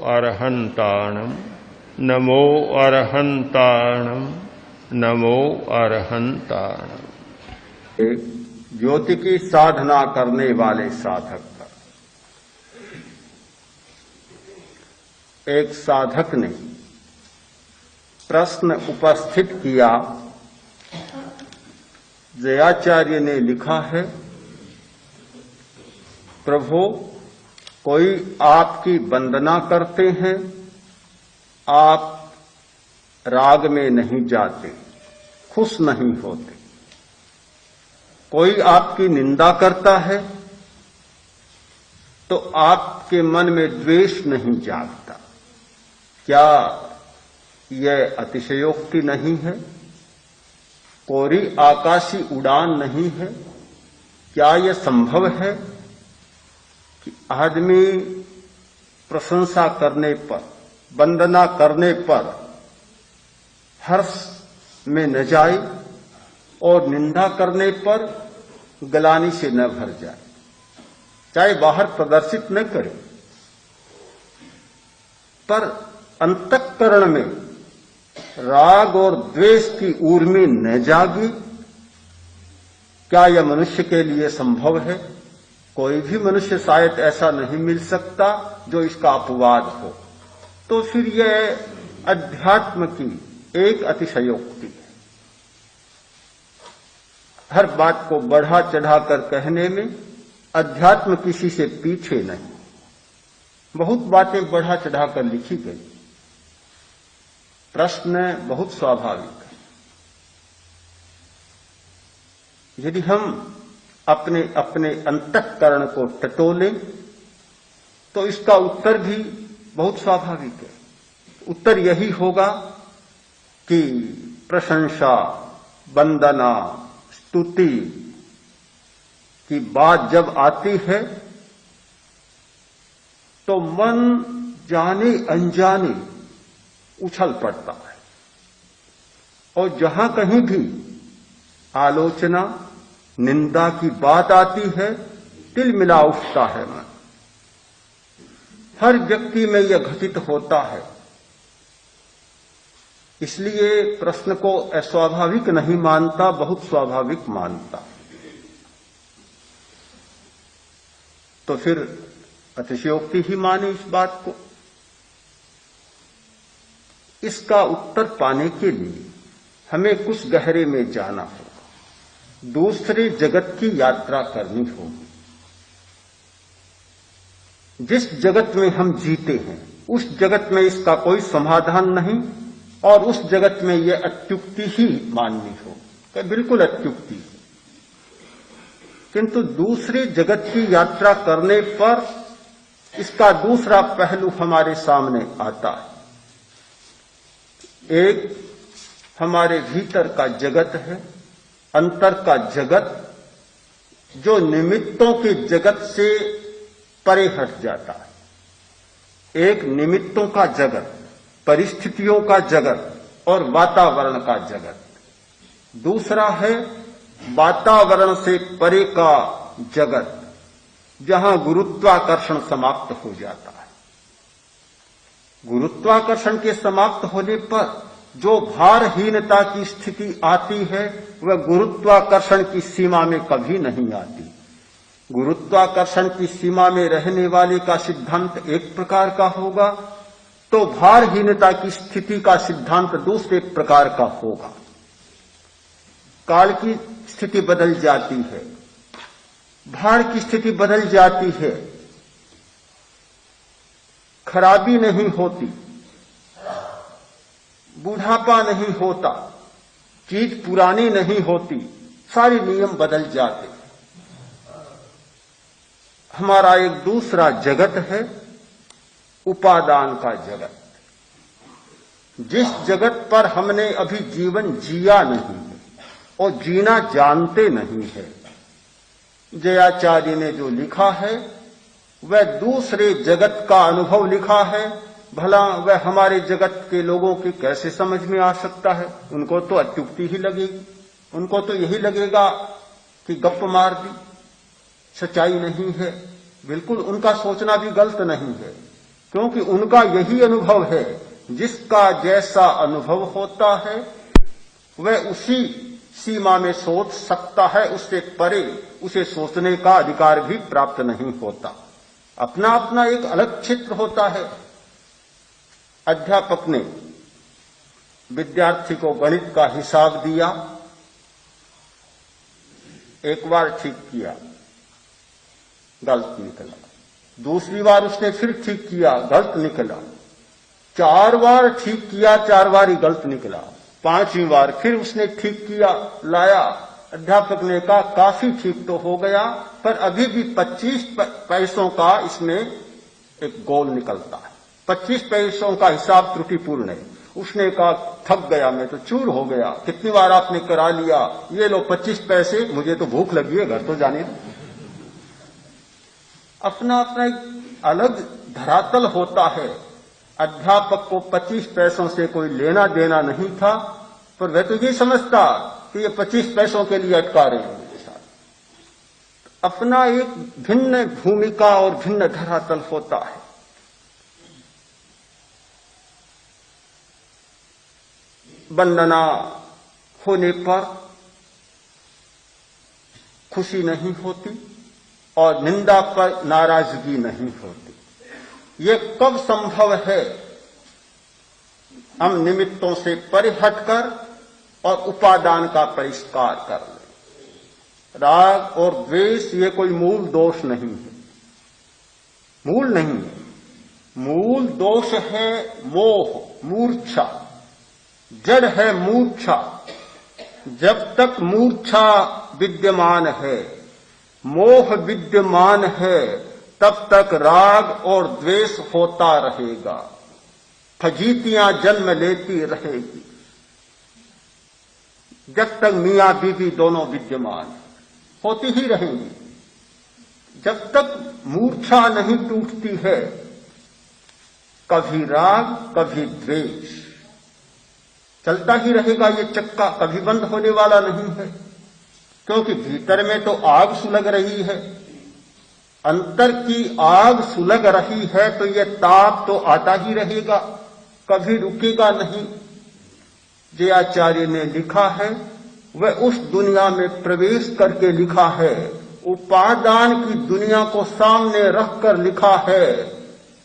अरहन्ताणम् नमो अरहन्ताणम् नमो अरहन्ताणम्। ज्योति की साधना करने वाले साधक का एक साधक ने प्रश्न उपस्थित किया। जयाचार्य ने लिखा है, प्रभु कोई आपकी वंदना करते हैं, आप राग में नहीं जाते, खुश नहीं होते। कोई आपकी निंदा करता है तो आपके मन में द्वेष नहीं जागता। क्या यह अतिशयोक्ति नहीं है? कोरी आकाशी उड़ान नहीं है? क्या यह संभव है कि आदमी प्रशंसा करने पर, वंदना करने पर हर्ष में न जाए और निंदा करने पर गलानी से न भर जाए, चाहे बाहर प्रदर्शित न करे, पर अंतःकरण में राग और द्वेष की ऊर्मी न जागी? क्या यह मनुष्य के लिए संभव है? कोई भी मनुष्य शायद ऐसा नहीं मिल सकता जो इसका अपवाद हो। तो फिर यह अध्यात्म की एक अतिशयोक्ति है। हर बात को बढ़ा चढ़ाकर कहने में अध्यात्म किसी से पीछे नहीं। बहुत बातें बढ़ा चढ़ाकर लिखी गई। प्रश्न बहुत स्वाभाविक है। यदि हम अपने अपने अंतःकरण को टटोलें तो इसका उत्तर भी बहुत स्वाभाविक है। उत्तर यही होगा कि प्रशंसा, वंदना, स्तुति की बात जब आती है तो मन जाने अनजाने उछल पड़ता है, और जहां कहीं भी आलोचना, निंदा की बात आती है, तिलमिला उठता है मन। हर व्यक्ति में यह घटित होता है। इसलिए प्रश्न को अस्वाभाविक नहीं मानता, बहुत स्वाभाविक मानता। तो फिर अतिशयोक्ति ही माने इस बात को। इसका उत्तर पाने के लिए हमें कुछ गहरे में जाना होगा, दूसरे जगत की यात्रा करनी होगी। जिस जगत में हम जीते हैं उस जगत में इसका कोई समाधान नहीं, और उस जगत में यह अत्युक्ति ही माननी हो, बिल्कुल अत्युक्ति। किंतु दूसरे जगत की यात्रा करने पर इसका दूसरा पहलू हमारे सामने आता है। एक हमारे भीतर का जगत है, अंतर का जगत, जो निमित्तों के जगत से परे हट जाता है। एक निमित्तों का जगत, परिस्थितियों का जगत और वातावरण का जगत। दूसरा है वातावरण से परे का जगत, जहां गुरुत्वाकर्षण समाप्त हो जाता है। गुरुत्वाकर्षण के समाप्त होने पर जो भारहीनता की स्थिति आती है वह गुरुत्वाकर्षण की सीमा में कभी नहीं आती। गुरुत्वाकर्षण की सीमा में रहने वाले का सिद्धांत एक प्रकार का होगा, तो भारहीनता की स्थिति का सिद्धांत दूसरे प्रकार का होगा। काल की स्थिति बदल जाती है, भार की स्थिति बदल जाती है, खराबी नहीं होती, बूढ़ापा नहीं होता, चीज पुरानी नहीं होती, सारे नियम बदल जाते। हमारा एक दूसरा जगत है, उपादान का जगत, जिस जगत पर हमने अभी जीवन जिया नहीं है और जीना जानते नहीं है। जयाचार्य ने जो लिखा है वह दूसरे जगत का अनुभव लिखा है। भला वह हमारे जगत के लोगों की कैसे समझ में आ सकता है? उनको तो अत्युक्ति ही लगेगी, उनको तो यही लगेगा कि गप्प मार दी, सच्चाई नहीं है। बिल्कुल उनका सोचना भी गलत नहीं है, क्योंकि उनका यही अनुभव है, जिसका जैसा अनुभव होता है वह उसी सीमा में सोच सकता है, उससे परे उसे सोचने का अधिकार भी प्राप्त नहीं होता। अपना अपना एक अलग क्षेत्र होता है। अध्यापक ने विद्यार्थी को गणित का हिसाब दिया, एक बार ठीक किया, गलत निकला। दूसरी बार उसने फिर ठीक किया, गलत निकला। 4 बार ठीक किया, 4 बार ही गलत निकला। 5वीं बार फिर उसने ठीक किया, लाया। अध्यापक ने कहा काफी ठीक तो हो गया, पर अभी भी 25 पैसों का इसमें एक गोल निकलता है। 25 पैसों का हिसाब त्रुटिपूर्ण है। उसने कहा थक गया, मैं तो चूर हो गया, कितनी बार आपने करा लिया, ये लो 25 पैसे, मुझे तो भूख लगी है, घर तो जाने दो। अपना अपना एक अलग धरातल होता है। अध्यापक को 25 पैसों से कोई लेना देना नहीं था, पर वह तो ये समझता कि ये 25 पैसों के लिए अटका रहे हैं मेरे साथ। अपना एक भिन्न भूमिका और भिन्न धरातल होता है। वंदना होने पर खुशी नहीं होती और निंदा पर नाराजगी नहीं होती। ये कब संभव है? हम निमित्तों से परे हटकर और उपादान का परिष्कार कर लें। राग और द्वेष ये कोई मूल दोष नहीं है, मूल नहीं है। मूल दोष है मोह, मूर्छा। जड़ है मूर्छा। जब तक मूर्छा विद्यमान है, मोह विद्यमान है, तब तक राग और द्वेष होता रहेगा, फजीतियां जन्म लेती रहेगी। जब तक मियां बीवी दोनों विद्यमान होती ही रहेंगी। जब तक मूर्छा नहीं टूटती है, कभी राग कभी द्वेष चलता ही रहेगा। ये चक्का कभी बंद होने वाला नहीं है, क्योंकि भीतर में तो आग सुलग रही है। अंतर की आग सुलग रही है तो ये ताप तो आता ही रहेगा, कभी रुकेगा नहीं। जयाचार्य ने लिखा है, वह उस दुनिया में प्रवेश करके लिखा है, उपादान की दुनिया को सामने रखकर लिखा है,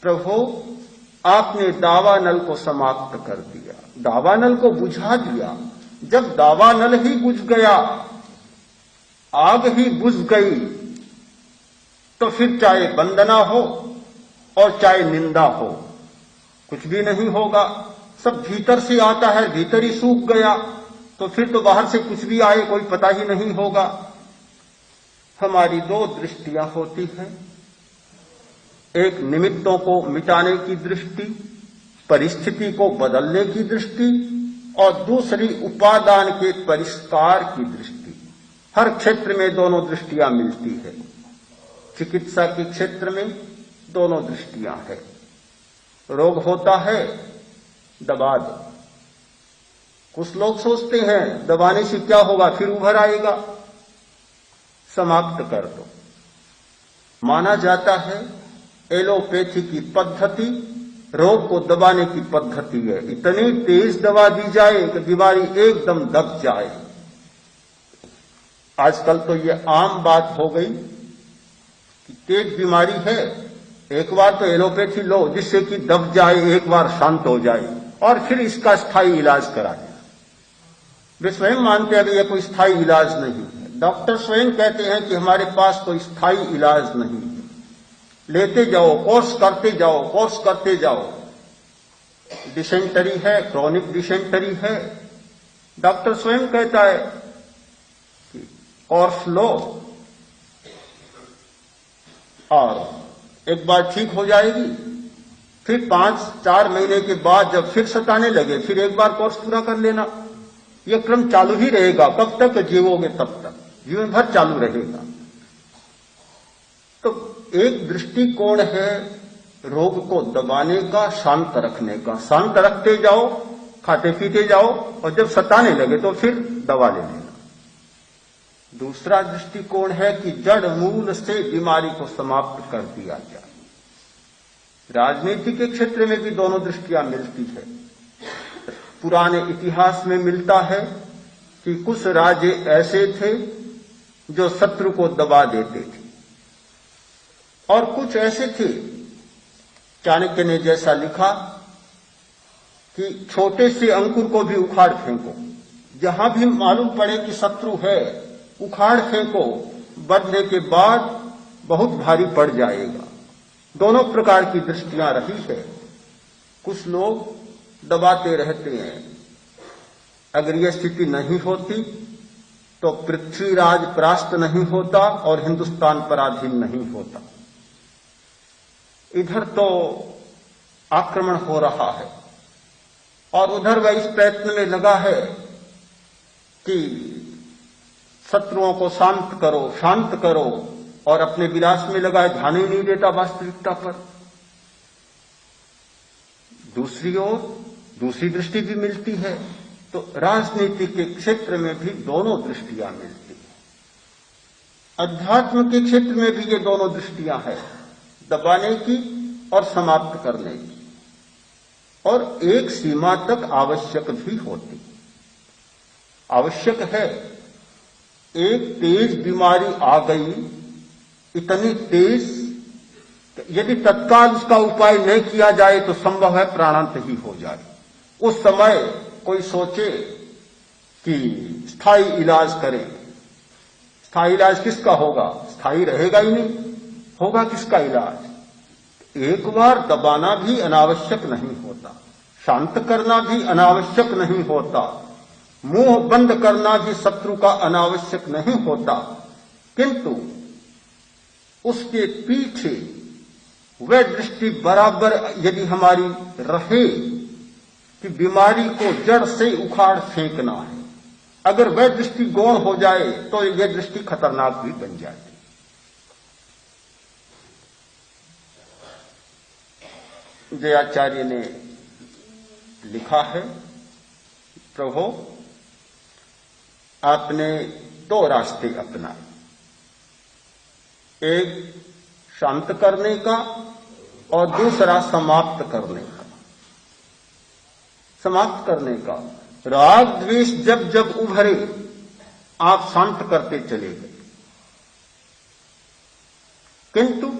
प्रभु आपने दावानल को समाप्त कर दिया, दावानल को बुझा दिया। जब दावानल ही बुझ गया, आग ही बुझ गई, तो फिर चाहे वंदना हो और चाहे निंदा हो, कुछ भी नहीं होगा। सब भीतर से आता है, भीतर ही सूख गया, तो फिर तो बाहर से कुछ भी आए कोई पता ही नहीं होगा। हमारी 2 दृष्टियां होती हैं, एक निमित्तों को मिटाने की दृष्टि, परिस्थिति को बदलने की दृष्टि, और दूसरी उपादान के परिष्कार की दृष्टि। हर क्षेत्र में दोनों दृष्टियां मिलती है। चिकित्सा के क्षेत्र में दोनों दृष्टियां हैं। रोग होता है, दबा दो। कुछ लोग सोचते हैं दबाने से क्या होगा, फिर उभर आएगा, समाप्त कर दो। माना जाता है एलोपैथी की पद्धति रोग को दबाने की पद्धति है। इतनी तेज दवा दी जाए कि बीमारी एकदम दब जाए। आजकल तो ये आम बात हो गई कि तेज बीमारी है, एक बार तो एलोपैथी लो जिससे कि दब जाए, एक बार शांत हो जाए, और फिर इसका स्थायी इलाज कराए। वे स्वयं मानते हैं कि यह कोई स्थायी इलाज नहीं है। डॉक्टर स्वयं कहते हैं कि हमारे पास कोई स्थायी इलाज नहीं है। लेते जाओ, कोर्स करते जाओ, कोर्स करते जाओ। डिसेंटरी है, क्रॉनिक डिसेंटरी है, डॉक्टर स्वयं कहता है कि कोर्स लो और एक बार ठीक हो जाएगी। फिर 5-4 महीने के बाद जब फिर सताने लगे, फिर एक बार कोर्स पूरा कर लेना। यह क्रम चालू ही रहेगा, कब तक जीवोगे तब तक, जीवन भर चालू रहेगा। तो एक दृष्टिकोण है रोग को दबाने का, शांत रखने का। शांत रखते जाओ, खाते पीते जाओ, और जब सताने लगे तो फिर दवा ले लेना। दूसरा दृष्टिकोण है कि जड़ मूल से बीमारी को समाप्त कर दिया जाए। राजनीति के क्षेत्र में भी दोनों दृष्टियां मिलती है। पुराने इतिहास में मिलता है कि कुछ राजे ऐसे थे जो शत्रु को दबा देते थे, और कुछ ऐसे थे, चाणक्य ने जैसा लिखा कि छोटे से अंकुर को भी उखाड़ फेंको, जहां भी मालूम पड़े कि शत्रु है उखाड़ फेंको, बढ़ने के बाद बहुत भारी पड़ जाएगा। दोनों प्रकार की दृष्टियां रही है। कुछ लोग दबाते रहते हैं, अगर यह स्थिति नहीं होती तो पृथ्वीराज परास्त नहीं होता और हिंदुस्तान पराधीन नहीं होता। इधर तो आक्रमण हो रहा है और उधर वह इस प्रयत्न में लगा है कि शत्रुओं को शांत करो, और अपने विलास में लगा है, ध्यान ही नहीं देता वास्तविकता पर। दूसरी ओर दूसरी दृष्टि भी मिलती है, तो राजनीति के क्षेत्र में भी दोनों दृष्टियां मिलती हैं। अध्यात्म के क्षेत्र में भी ये दोनों दृष्टियां हैं, दबाने की और समाप्त करने की, और एक सीमा तक आवश्यक भी होती। आवश्यक है, एक तेज बीमारी आ गई, इतनी तेज, यदि तत्काल उसका उपाय नहीं किया जाए तो संभव है प्राणांत ही हो जाए। उस समय कोई सोचे कि स्थायी इलाज करें। स्थायी इलाज किसका होगा? स्थायी रहेगा ही नहीं, होगा किसका इलाज? एक बार दबाना भी अनावश्यक नहीं होता, शांत करना भी अनावश्यक नहीं होता, मुंह बंद करना भी शत्रु का अनावश्यक नहीं होता, किंतु उसके पीछे वह दृष्टि बराबर यदि हमारी रहे कि बीमारी को जड़ से उखाड़ फेंकना है, अगर वह दृष्टि गौण हो जाए तो यह दृष्टि खतरनाक भी बन जाती। जयाचार्य ने लिखा है, प्रभु आपने दो रास्ते अपनाए, एक शांत करने का और दूसरा समाप्त करने का। समाप्त करने का, राग द्वेष जब जब उभरे आप शांत करते चले गए, किंतु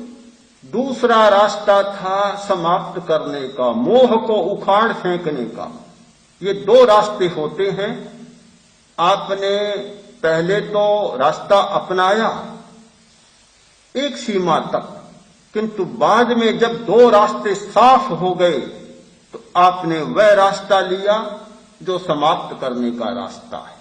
दूसरा रास्ता था समाप्त करने का, मोह को उखाड़ फेंकने का। ये दो रास्ते होते हैं। आपने पहले तो रास्ता अपनाया एक सीमा तक, किंतु बाद में जब दो रास्ते साफ हो गए तो आपने वह रास्ता लिया जो समाप्त करने का रास्ता है।